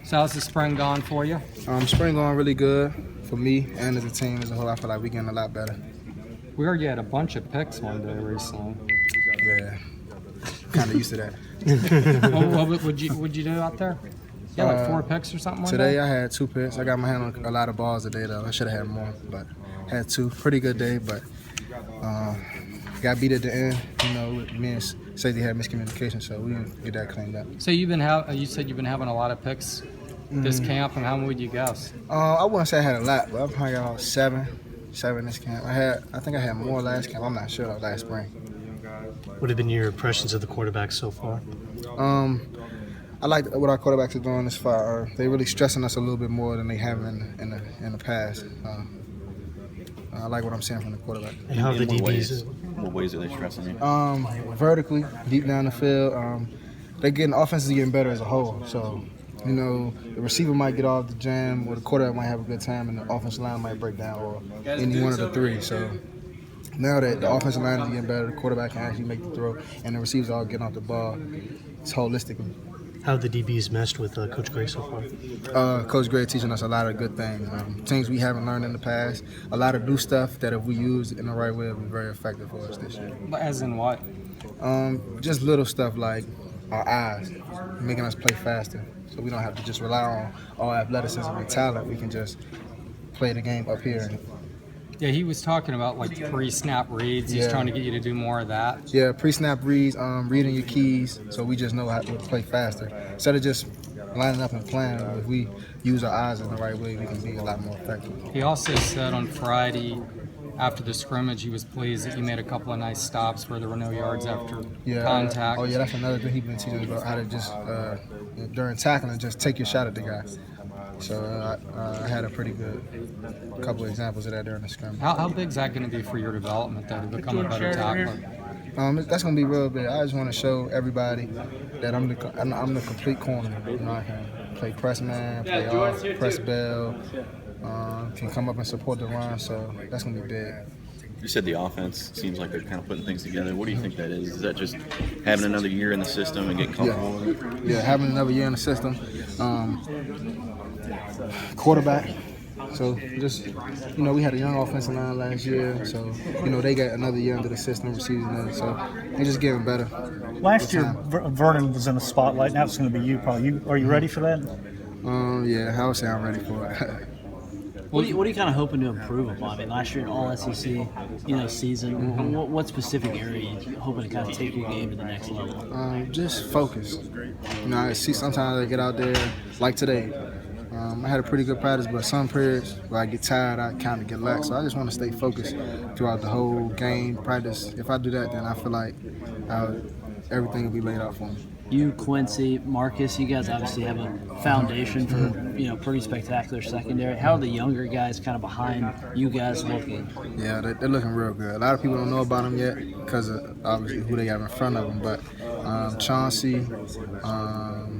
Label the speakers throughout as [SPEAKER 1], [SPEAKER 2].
[SPEAKER 1] So how's the spring gone for you?
[SPEAKER 2] Spring going really good for me and as a team as a whole. I feel like we're getting a lot better.
[SPEAKER 1] We heard you had a bunch of picks one day recently.
[SPEAKER 2] Yeah, kind of used to that.
[SPEAKER 1] What'd you do out there? Yeah, like 4 picks or something one
[SPEAKER 2] Today
[SPEAKER 1] day?
[SPEAKER 2] I had 2 picks. I got my hand on a lot of balls today though. I should have had more, but had 2. Pretty good day, but got beat at the end. You know, me and safety had miscommunication, so we didn't get that cleaned up.
[SPEAKER 1] So you said you've been having a lot of picks this camp, and how many would you guess?
[SPEAKER 2] I wouldn't say I had a lot, but I probably got about 7 this camp. I think I had more last camp. I'm not sure though, last spring.
[SPEAKER 3] What have been your impressions of the quarterbacks so far?
[SPEAKER 2] I like what our quarterbacks are doing this far. They're really stressing us a little bit more than they have in the past. I like what I'm seeing from the quarterback.
[SPEAKER 3] And how the DBs?
[SPEAKER 4] What ways are they stressing you?
[SPEAKER 2] Vertically, deep down the field. Offense is getting better as a whole. So, you know, the receiver might get off the jam, or the quarterback might have a good time, and the offensive line might break down, or any one of the 3. So now that the offensive line is getting better, the quarterback can actually make the throw, and the receivers are getting off the ball. It's holistically.
[SPEAKER 3] How have the DBs meshed with Coach Gray so far?
[SPEAKER 2] Coach Gray teaching us a lot of good things, things we haven't learned in the past, a lot of new stuff that if we use in the right way will be very effective for us this year.
[SPEAKER 1] As in what?
[SPEAKER 2] Just little stuff like our eyes, making us play faster, so we don't have to just rely on all athleticism and talent. We can just play the game up here.
[SPEAKER 1] Yeah, he was talking about like pre-snap reads. He's trying to get you to do more of that.
[SPEAKER 2] Yeah, pre-snap reads, reading your keys, so we just know how to play faster. Instead of just lining up and playing, if we use our eyes in the right way, we can be a lot more effective.
[SPEAKER 1] He also said on Friday, after the scrimmage, he was pleased that you made a couple of nice stops where there were no yards after contact.
[SPEAKER 2] That's another thing he's been teaching us about, how to just, during tackling, just take your shot at the guy. So I had a pretty good couple of examples of that during the scrimmage.
[SPEAKER 1] How big is that going to be for your development, though, to become a better tackler?
[SPEAKER 2] That's going to be real big. I just want to show everybody that I'm the complete corner. You know, I can play press man, play off, press bell, can come up and support the run. So that's going to be big.
[SPEAKER 4] You said the offense seems like they're kind of putting things together. What do you think that is? Is that just having another year in the system and getting comfortable with it?
[SPEAKER 2] Yeah, having another year in the system. Quarterback. So just, you know, we had a young offensive line last year. So, you know, they got another year into the system, receiving. So they're just getting better.
[SPEAKER 5] Last year, Vernon was in the spotlight. Now it's going to be you, probably. Are you ready for that?
[SPEAKER 2] Yeah, I would say I'm ready for it.
[SPEAKER 6] What are you kind of hoping to improve upon? I mean, last year in all SEC, season. What specific area are you hoping to kind of take your game to the next level?
[SPEAKER 2] Just focus. You know, I see sometimes I get out there like today. I had a pretty good practice, but some periods where I get tired, I kind of get lax. So I just want to stay focused throughout the whole game practice. If I do that, then I feel like everything will be laid out for me.
[SPEAKER 6] You, Quincy, Marcus, you guys obviously have a foundation for pretty spectacular secondary. How are the younger guys kind of behind you guys looking?
[SPEAKER 2] Yeah, they're looking real good. A lot of people don't know about them yet because of obviously who they have in front of them. But Chauncey,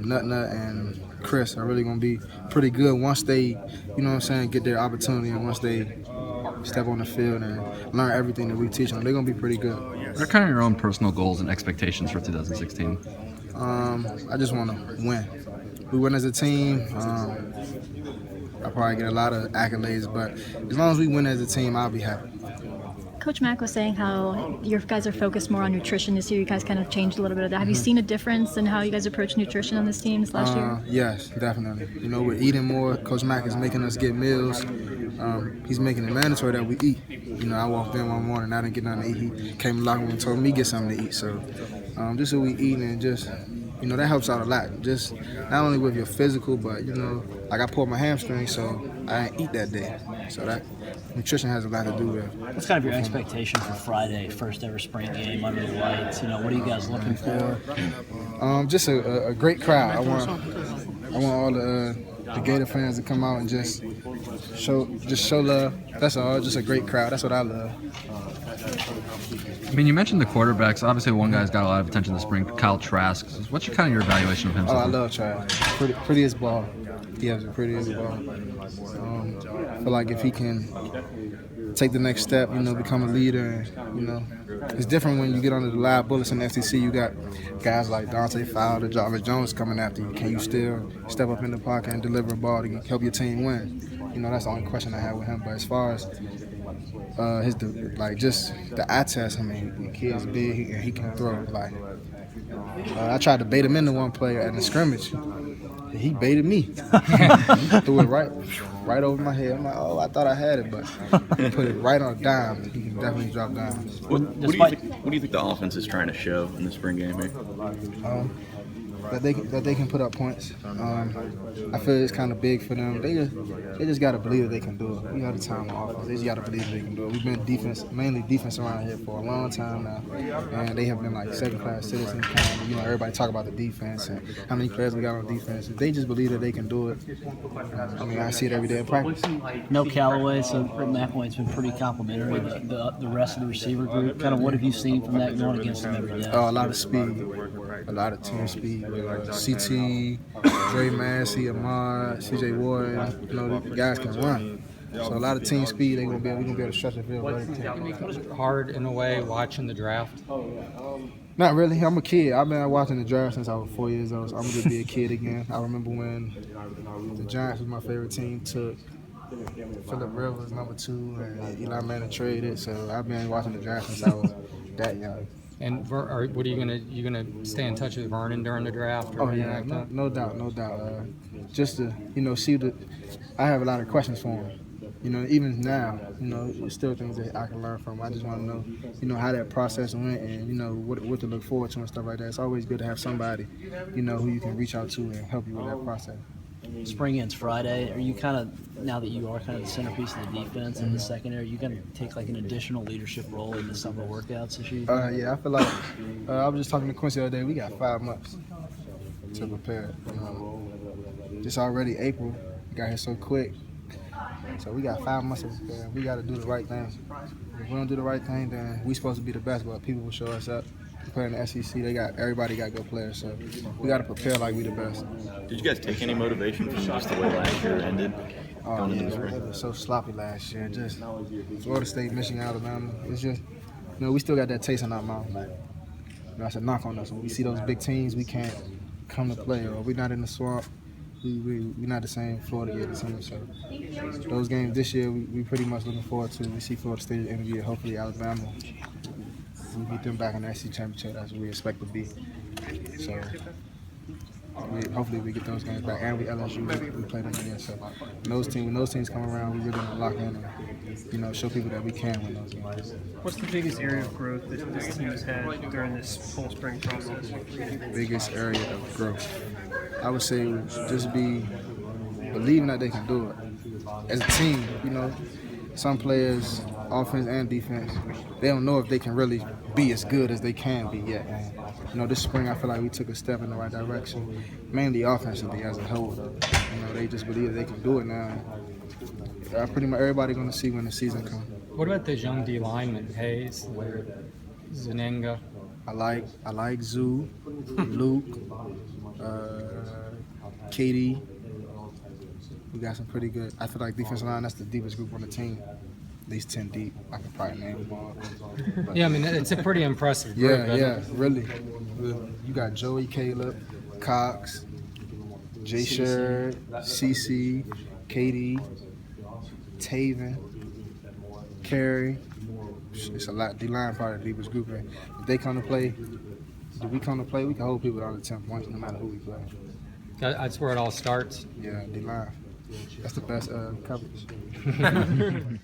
[SPEAKER 2] Nut, and Chris are really going to be pretty good once they, get their opportunity, and once they step on the field and learn everything that we teach them. They're going to be pretty good.
[SPEAKER 7] What are kind of your own personal goals and expectations for 2016?
[SPEAKER 2] I just want to win. We win as a team. I'll probably get a lot of accolades, but as long as we win as a team, I'll be happy.
[SPEAKER 8] Coach Mack was saying how your guys are focused more on nutrition this year. You guys kind of changed a little bit of that. Have you seen a difference in how you guys approach nutrition on this team this last year?
[SPEAKER 2] Yes, definitely. We're eating more. Coach Mack is making us get meals. He's making it mandatory that we eat. I walked in one morning, I didn't get nothing to eat. He came in the locker room and told me get something to eat. So just so we eat, and just, that helps out a lot. Just not only with your physical, but, like I pulled my hamstring, so I didn't eat that day. So that nutrition has a lot to do with it.
[SPEAKER 6] What's kind of your expectation for Friday, first ever spring game under the lights? What are you guys looking for?
[SPEAKER 2] Just a great crowd. I want all the the Gator fans to come out and just show love. That's all. Just a great crowd. That's what I love.
[SPEAKER 7] I mean, you mentioned the quarterbacks. Obviously, one guy's got a lot of attention this spring, Kyle Trask. What's your evaluation of him?
[SPEAKER 2] Oh, I love Trask. Pretty as ball. He has the prettiest ball. I feel like if he can take the next step, become a leader, it's different when you get under the live bullets in the SEC. You got guys like Dante Fowler, Jarvis Jones coming after you. Can you still step up in the pocket and deliver a ball to help your team win? That's the only question I have with him. But as far as just the eye test, the kid's big and he can throw. I tried to bait him into one player at the scrimmage. He baited me. Threw it right over my head. I'm like, oh, I thought I had it, but he put it right on a dime. He can definitely drop dimes.
[SPEAKER 4] What do you think the offense is trying to show in the spring game here?
[SPEAKER 2] That they can put up points. I feel it's kind of big for them. They just got to believe that they can do it. We have the time on offense. They just got to believe that they can do it. We've been mainly defense around here for a long time now, and they have been like second-class citizens. Everybody talk about the defense and how many players we got on defense. If they just believe that they can do it, I see it every day in practice.
[SPEAKER 6] No Callaway, so McElwain's been pretty complimentary. The rest of the receiver group, kind of what have you seen from that going against them every day?
[SPEAKER 2] A lot of speed, a lot of team speed. CT, Dre Massey, Ahmad, CJ Ward, the guys can run. So a lot of team speed, we're gonna be able to stretch the field.
[SPEAKER 1] Was it hard in a way watching the draft?
[SPEAKER 2] Not really. I'm a kid. I've been watching the draft since I was 4 years old. So I'm gonna be a kid again. I remember when the Giants was my favorite team. Took Phillip Rivers #2, and Eli Manning traded. So I've been watching the draft since I was that young.
[SPEAKER 1] And what are you gonna stay in touch with Vernon during the draft? Or
[SPEAKER 2] No doubt. Just to see I have a lot of questions for him. Even now, there's still things that I can learn from. I just want to know, how that process went and what to look forward to and stuff like that. It's always good to have somebody, who you can reach out to and help you with that process.
[SPEAKER 6] Spring ends Friday. Are you kind of, now that you are kind of the centerpiece of the defense and the secondary, you going to take like an additional leadership role in the summer workouts this year?
[SPEAKER 2] Yeah, I feel like I was just talking to Quincy the other day. We got 5 months to prepare. Just already April, we got here so quick. So we got 5 months to prepare. We got to do the right thing. If we don't do the right thing, then we supposed to be the best, but people will show us up. Playing the SEC, everybody got good players, so we got to prepare like we the best.
[SPEAKER 4] Did you guys take any motivation from just the way last year ended?
[SPEAKER 2] Oh yeah, it was so sloppy last year. Just Florida State, Michigan, Alabama. It's just, we still got that taste in our mouth. That's a knock on us. When we see those big teams, we can't come to play, or we're not in the swamp. We're not the same Florida Gator team. So those games this year, we pretty much looking forward to. We see Florida State in the year, hopefully Alabama. We beat them back in the SEC championship as we expect to be. So hopefully we get those games back, and we LSU we play them again. So when those teams come around, we really gonna lock in and show people that we can win those games.
[SPEAKER 9] What's the biggest area of growth that this team has had during this whole spring process?
[SPEAKER 2] Biggest area of growth, I would say, would just be believing that they can do it. As a team, some players, offense and defense, they don't know if they can really be as good as they can be yet. And, this spring I feel like we took a step in the right direction, mainly offensively as a whole. They just believe that they can do it now. Pretty much everybody going to see when the season comes.
[SPEAKER 1] What about those young D linemen, Hayes, Zanenga?
[SPEAKER 2] I like Zoo, Luke, Katie. We got some pretty good. I feel like defensive line, that's the deepest group on the team. At least 10 deep. I can probably name them all. But,
[SPEAKER 1] yeah, it's a pretty impressive group.
[SPEAKER 2] Yeah, really. You got Joey, Caleb, Cox, Jay Sherrod, CC, Katie, Taven, Carey. It's a lot. D-line probably the deepest group. And if they come to play, we can hold people down to 10 points no matter who we play.
[SPEAKER 1] That's where it all starts.
[SPEAKER 2] Yeah, D-line. That's the best coverage.